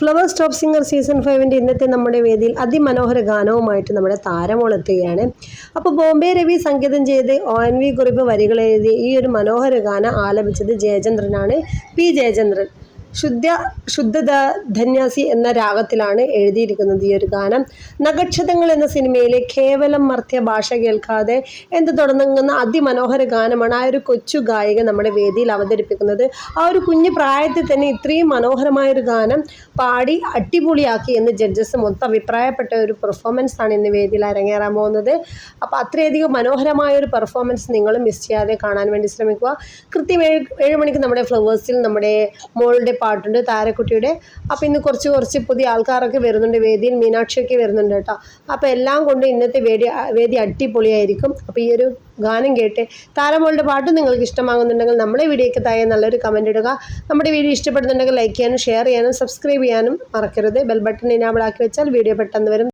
Flowers top singer season 5 ഇന്നത്തെ നമ്മുടെ വേദിയിൽ അതിമനോഹര ഗാനവുമായിട്ട് നമ്മുടെ താരമോൾ എത്തുകയാണ്. അപ്പോൾ ബോംബെ രവി സംഗീതം ചെയ്ത് ONV കുറിപ്പ് വരികൾ എഴുതി ഈ ഒരു മനോഹര ഗാനം ആലപിച്ചത് ജയചന്ദ്രനാണ്. പി ജയചന്ദ്രൻ ശുദ്ധ ധന്യാസി എന്ന രാഗത്തിലാണ് എഴുതിയിരിക്കുന്നത് ഈ ഒരു ഗാനം. നഗക്ഷതങ്ങൾ എന്ന സിനിമയിലെ കേവലം മർത്യ ഭാഷ കേൾക്കാതെ എന്ന് തുടങ്ങുന്ന അതിമനോഹര ഗാനമാണ് ആ ഒരു കൊച്ചു ഗായിക നമ്മുടെ വേദിയിൽ അവതരിപ്പിക്കുന്നത്. ആ ഒരു കുഞ്ഞു പ്രായത്തിൽ തന്നെ ഇത്രയും മനോഹരമായൊരു ഗാനം പാടി അടിപൊളിയാക്കി എന്ന് ജഡ്ജസ് മൊത്തം അഭിപ്രായപ്പെട്ട ഒരു പെർഫോമൻസ് ആണ് ഇന്ന് വേദിയിൽ അരങ്ങേറാൻ പോകുന്നത്. അപ്പോൾ അത്രയധികം മനോഹരമായൊരു പെർഫോമൻസ് നിങ്ങൾ മിസ് ചെയ്യാതെ കാണാൻ വേണ്ടി ശ്രമിക്കുക. കൃത്യം 7 മണിക്ക് നമ്മുടെ ഫ്ലവേഴ്സിൽ നമ്മുടെ മോളുടെ പാട്ടുണ്ട്, താരക്കുട്ടിയുടെ. അപ്പോൾ ഇന്ന് കുറച്ച് പുതിയ ആൾക്കാരൊക്കെ വരുന്നുണ്ട് വേദിയിൽ. മീനാക്ഷിയൊക്കെ വരുന്നുണ്ട് കേട്ടോ. അപ്പോൾ എല്ലാം കൊണ്ട് ഇന്നത്തെ വേദി അടിപൊളിയായിരിക്കും. അപ്പോൾ ഈ ഒരു ഗാനം കേട്ട് താരമോളുടെ പാട്ട് നിങ്ങൾക്ക് ഇഷ്ടമാകുന്നുണ്ടെങ്കിൽ നമ്മളെ വീഡിയോയ്ക്ക് താഴെ നല്ലൊരു കമൻറ്റ് ഇടുക. നമ്മുടെ വീഡിയോ ഇഷ്ടപ്പെടുന്നുണ്ടെങ്കിൽ ലൈക്ക് ചെയ്യാനും ഷെയർ ചെയ്യാനും സബ്സ്ക്രൈബ് ചെയ്യാനും മറക്കരുത്. ബെൽ ബട്ടൺ ഇനാബിൾ ആക്കി വെച്ചാൽ വീഡിയോ പെട്ടെന്ന് വരും.